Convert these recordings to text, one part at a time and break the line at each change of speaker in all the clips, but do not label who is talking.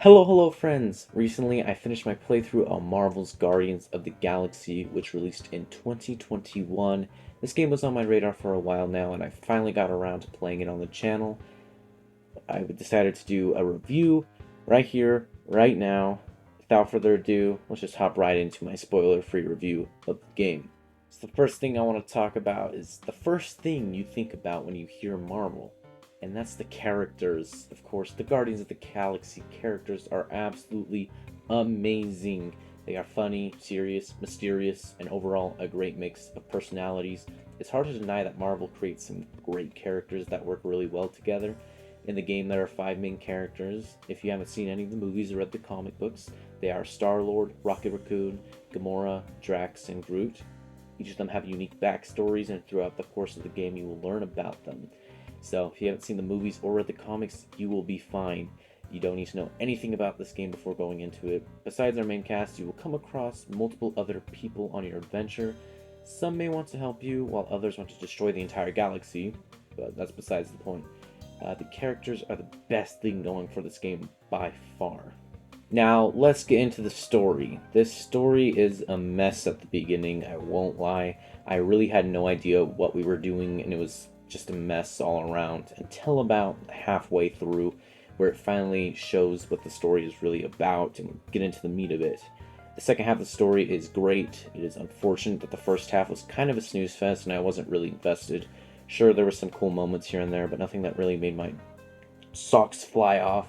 Hello friends! Recently I finished my playthrough of Marvel's Guardians of the Galaxy, which released in 2021. This game was on my radar for a while now, and I finally got around to playing it on the channel. I decided to do a review right here, right now. Without further ado, let's just hop right into my spoiler-free review of the game. So the first thing I want to talk about is the first thing you think about when you hear Marvel, and that's the characters. Of course, the Guardians of the Galaxy characters are absolutely amazing. They are funny, serious, mysterious, and overall a great mix of personalities. It's hard to deny that Marvel creates some great characters that work really well together. In the game, there are 5 main characters. If you haven't seen any of the movies or read the comic books, they are Star-Lord, Rocket Raccoon, Gamora, Drax, and Groot. Each of them have unique backstories, and throughout the course of the game, you will learn about them. So, if you haven't seen the movies or read the comics, you will be fine. You don't need to know anything about this game before going into it. Besides our main cast, you will come across multiple other people on your adventure. Some may want to help you, while others want to destroy the entire galaxy, but that's besides the point. The characters are the best thing going for this game by far. Now, let's get into the story. This story is a mess at the beginning, I won't lie. I really had no idea what we were doing, and it was just a mess all around until about halfway through, where it finally shows what the story is really about and get into the meat of it. The second half of the story is great. It is unfortunate that the first half was kind of a snooze fest and I wasn't really invested. Sure, there were some cool moments here and there, but nothing that really made my socks fly off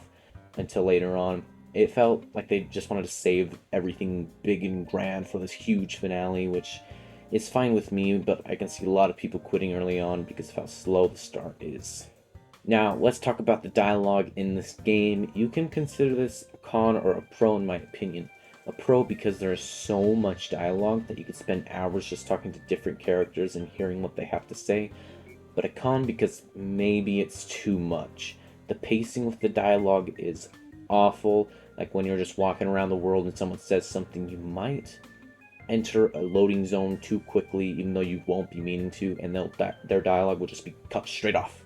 until later on. It felt like they just wanted to save everything big and grand for this huge finale, which is fine with me, but I can see a lot of people quitting early on because of how slow the start is. Now, let's talk about the dialogue in this game. You can consider this a con or a pro in my opinion. A pro because there is so much dialogue that you could spend hours just talking to different characters and hearing what they have to say, but a con because maybe it's too much. The pacing with the dialogue is awful. Like when you're just walking around the world and someone says something, you might enter a loading zone too quickly, even though you won't be meaning to, and their dialogue will just be cut straight off.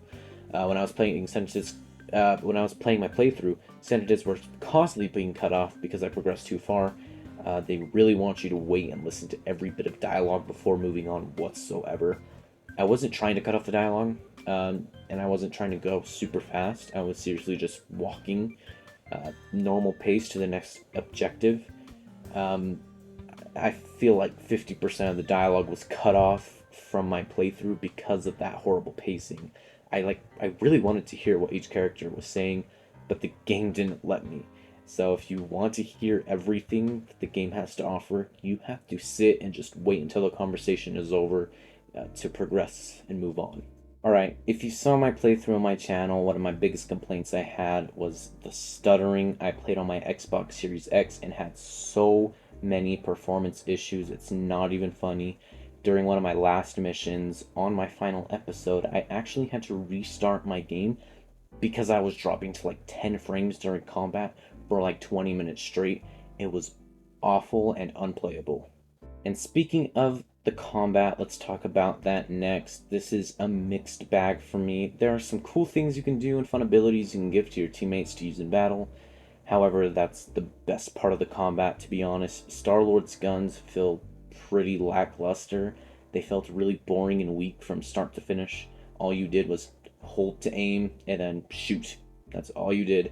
When I was playing sentences, when I was playing my playthrough, sentences were constantly being cut off because I progressed too far. They really want you to wait and listen to every bit of dialogue before moving on whatsoever. I wasn't trying to cut off the dialogue, and I wasn't trying to go super fast. I was seriously just walking normal pace to the next objective. Um, I feel like 50% of the dialogue was cut off from my playthrough because of that horrible pacing. I really wanted to hear what each character was saying, but the game didn't let me. So if you want to hear everything that the game has to offer, you have to sit and just wait until the conversation is over to progress and move on. Alright, if you saw my playthrough on my channel, one of my biggest complaints I had was the stuttering. I played on my Xbox Series X and had so many performance issues, it's not even funny. During one of my last missions on my final episode, I actually had to restart my game because I was dropping to like 10 frames during combat for like 20 minutes straight. It was awful and unplayable. And speaking of the combat, let's talk about that next. This is a mixed bag for me. There are some cool things you can do and fun abilities you can give to your teammates to use in battle. However, that's the best part of the combat, to be honest. Star-Lord's guns feel pretty lackluster. They felt really boring and weak from start to finish. All you did was hold to aim and then shoot. That's all you did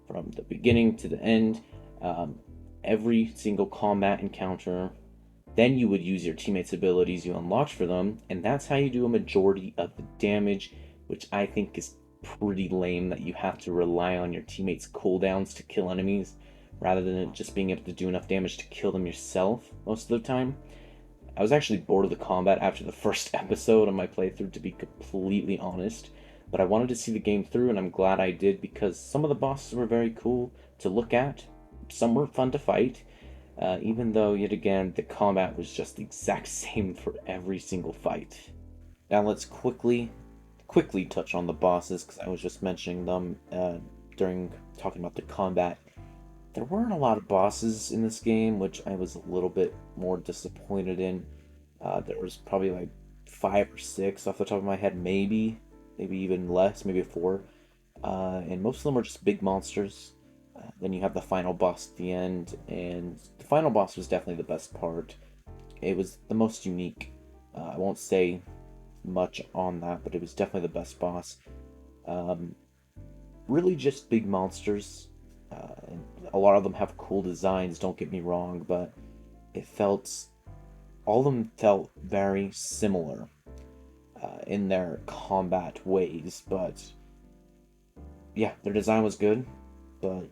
from the beginning to the end. Um, every single combat encounter, then you would use your teammates' abilities you unlocked for them, and that's how you do a majority of the damage, which I think is pretty lame that you have to rely on your teammates' cooldowns to kill enemies, rather than just being able to do enough damage to kill them yourself most of the time. I was actually bored of the combat after the first episode of my playthrough, to be completely honest, but I wanted to see the game through, and I'm glad I did because some of the bosses were very cool to look at, some were fun to fight, even though, yet again, the combat was just the exact same for every single fight. Now let's quickly touch on the bosses, because I was just mentioning them during talking about the combat. There weren't a lot of bosses in this game, which I was a little bit more disappointed in. There was probably like 5 or 6 off the top of my head, maybe even less, maybe 4. And most of them were just big monsters. Then you have the final boss at the end, and the final boss was definitely the best part. It was the most unique. I won't say much on that, but it was definitely the best boss. Um, really, just big monsters. And a lot of them have cool designs. Don't get me wrong, but it felt all of them felt very similar in their combat ways. But yeah, their design was good, but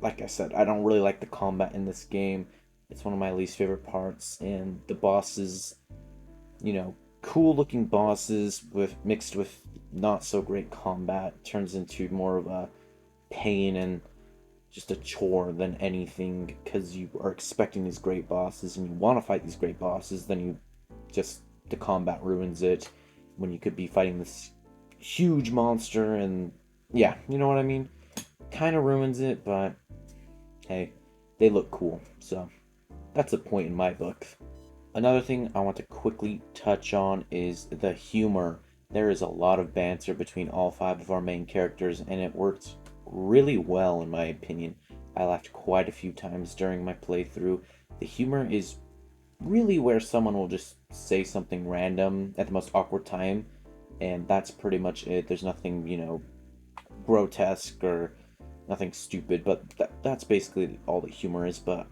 like I said, I don't really like the combat in this game. It's one of my least favorite parts, and the bosses, cool looking bosses with mixed with not so great combat turns into more of a pain and just a chore than anything, because you are expecting these great bosses and you want to fight these great bosses, then just the combat ruins it when you could be fighting this huge monster, and yeah, you know what I mean? Kind of ruins it, but hey, they look cool, so that's a point in my book. Another thing I want to quickly touch on is the humor. There is a lot of banter between all five of our main characters, and it worked really well, in my opinion. I laughed quite a few times during my playthrough. The humor is really where someone will just say something random at the most awkward time, and that's pretty much it. There's nothing, grotesque or nothing stupid, but that's basically all the humor is, but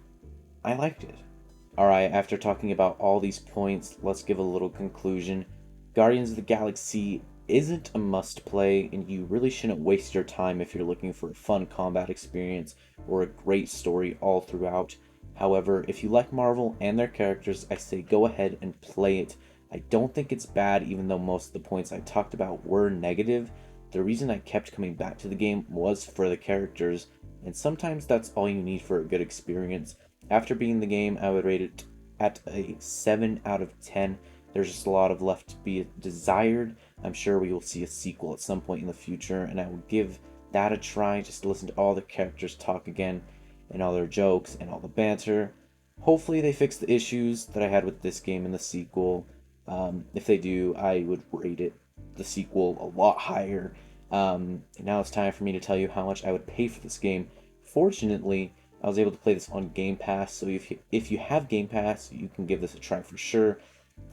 I liked it. Alright, after talking about all these points, let's give a little conclusion. Guardians of the Galaxy isn't a must play, and you really shouldn't waste your time if you're looking for a fun combat experience or a great story all throughout. However, if you like Marvel and their characters, I say go ahead and play it. I don't think it's bad, even though most of the points I talked about were negative. The reason I kept coming back to the game was for the characters, and sometimes that's all you need for a good experience. After beating the game, I would rate it at a 7 out of 10. There's just a lot of left to be desired. I'm sure we will see a sequel at some point in the future, and I will give that a try just to listen to all the characters talk again, and all their jokes, and all the banter. Hopefully they fix the issues that I had with this game in the sequel. If they do, I would rate the sequel, a lot higher. Now it's time for me to tell you how much I would pay for this game. Fortunately, I was able to play this on Game Pass, so if you have Game Pass, you can give this a try for sure.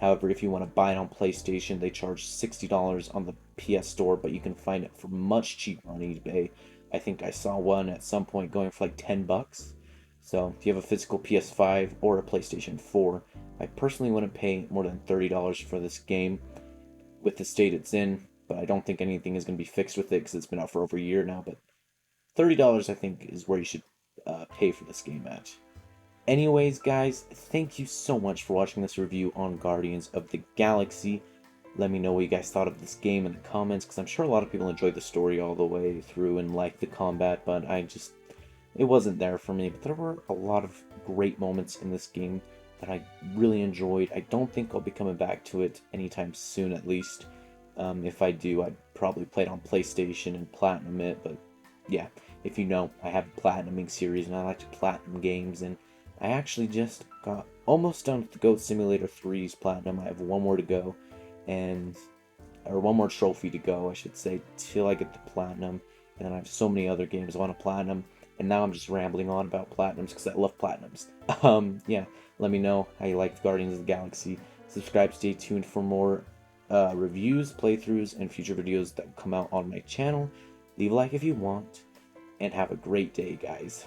However, if you want to buy it on PlayStation, they charge $60 on the PS Store, but you can find it for much cheaper on eBay. I think I saw one at some point going for like $10. So if you have a physical PS5 or a PlayStation 4, I personally wouldn't pay more than $30 for this game with the state it's in, but I don't think anything is going to be fixed with it because it's been out for over a year now. But $30, I think, is where you should pay for this game at. Anyways, guys, thank you so much for watching this review on Guardians of the Galaxy. Let me know what you guys thought of this game in the comments, because I'm sure a lot of people enjoyed the story all the way through and liked the combat, but it wasn't there for me. But there were a lot of great moments in this game that I really enjoyed. I don't think I'll be coming back to it anytime soon, at least. If I do, I'd probably play it on PlayStation and platinum it, but yeah, if you know, I have a platinuming series and I like to platinum games, and I actually just got almost done with the Goat Simulator 3's platinum. I have one more to go, or one more trophy to go, I should say, till I get the platinum. And then I have so many other games I want to platinum, and now I'm just rambling on about platinums because I love platinums. Yeah, let me know how you like Guardians of the Galaxy. Subscribe, stay tuned for more reviews, playthroughs, and future videos that come out on my channel. Leave a like if you want, and have a great day, guys.